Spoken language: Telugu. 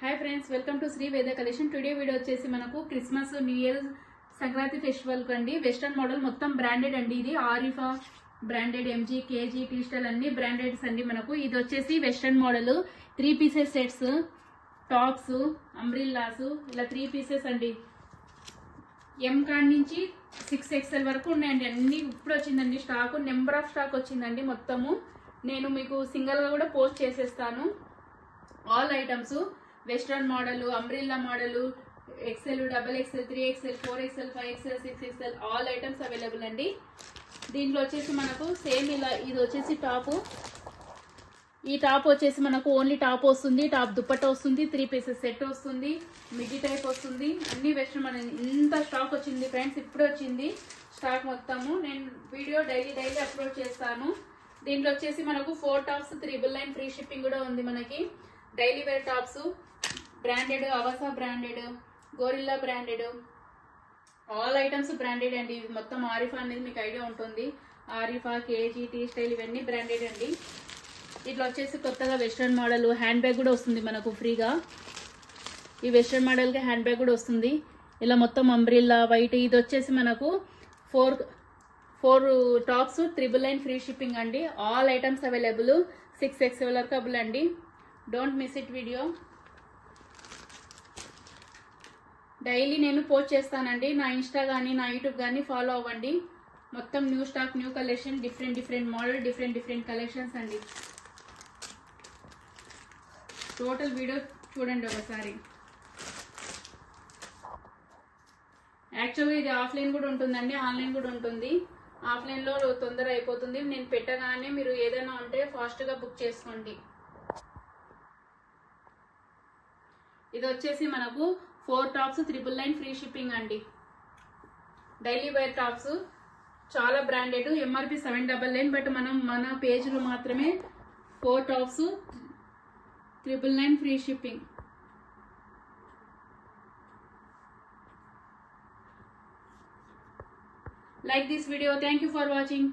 hi friends welcome to Shri Veda collection today video వచ్చేసి మనకు Christmas new year Sankranti festival కండి వెస్టర్న్ మోడల్ మొత్తం బ్రాండెడ్ అండి ఇది ఆరిఫా branded MG KG T style అన్ని బ్రాండెడ్స్ అండి మనకు ఇది వచ్చేసి western model 3 pieces sets tops umbrellas ఇలా 3 పీసెస్ అండి ఎం కాడ్ నుంచి 6XL వరకు ఉన్నాయండి అన్ని ఇప్పుడు వచ్చిందండి స్టాక్ నెంబర్ ఆఫ్ స్టాక్ వచ్చిందండి మొత్తము నేను మీకు సింగిల్ గా కూడా పోస్ట్ చేసేస్తాను all items western model umbrella model XL double XL 3XL 4XL 5XL 6XL all items available అండి దీంట్లో వచ్చేసి మనకు సేమ్ ఇలా ఇది వచ్చేసి టాప్ ఈ టాప్ వచ్చేసి మనకు ఓన్లీ టాప్ వస్తుంది టాప్ దుపట్టా వస్తుంది 3 పీసెస్ సెట్ వస్తుంది మిడ్డీ టైప్ వస్తుంది అన్ని వెస్టర్న్ మన ఇంత స్టాక్ వచ్చింది ఫ్రెండ్స్ ఇప్పుడు వచ్చింది స్టాక్ మొత్తము నేను వీడియో డైలీ అప్లోడ్ చేస్తాను దీంట్లో వచ్చేసి మనకు 4 టాప్స్ 999 ఫ్రీ షిప్పింగ్ కూడా ఉంది మనకి డైలీ వేర్ టాప్స్ బ్రాండెడ్ అవసా branded gorilla branded all items branded అండి మొత్తం ఆరిఫా అనేది మీకు ఐడియా ఉంటుంది ఆరిఫా కేజీ టీ స్టైల్ ఇవన్నీ బ్రాండెడ్ అండి ఇట్లా వచ్చేసి కొత్తగా వెస్ట్రన్ మోడల్ హ్యాండ్ బ్యాగ్ కూడా వస్తుంది మనకు ఫ్రీగా ఈ వెస్ట్రన్ మోడల్కి హ్యాండ్ బ్యాగ్ కూడా వస్తుంది ఇలా మొత్తం అంబ్రిల్లా వైట్ ఇది వచ్చేసి మనకు ఫోర్ టాప్స్ 999 ఫ్రీ షిప్పింగ్ అండి ఆల్ ఐటమ్స్ అవైలబుల్ 6XL వరకు అవైలబుల్ అండి don't miss it video daily నేను పోస్ట్ చేస్తానండి నా ఇన్స్టా కానీ నా యూట్యూబ్ కానీ ఫాలో అవ్వండి మొత్తం new stock new collection different model different collections అండి టోటల్ వీడియో చూడండి ఒకసారి యాక్చువల్గా ఇది ఆఫ్లైన్ కూడా ఉంటుందండి ఆన్లైన్ కూడా ఉంటుంది ఆఫ్లైన్లో తొందర అయిపోతుంది నేను పెట్టగానే మీరు ఏదైనా ఉంటే ఫాస్ట్గా బుక్ చేసుకోండి ఇది వచ్చేసి మనకు 4 టాప్స్ 999 ఫ్రీ షిప్పింగ్ అండి డైలీ వేర్ టాప్స్ చాలా బ్రాండెడ్ ఎంఆర్పి 799 బట్ మనం మన పేజ్లో మాత్రమే 4 tops 999 free shipping like this video thank you for watching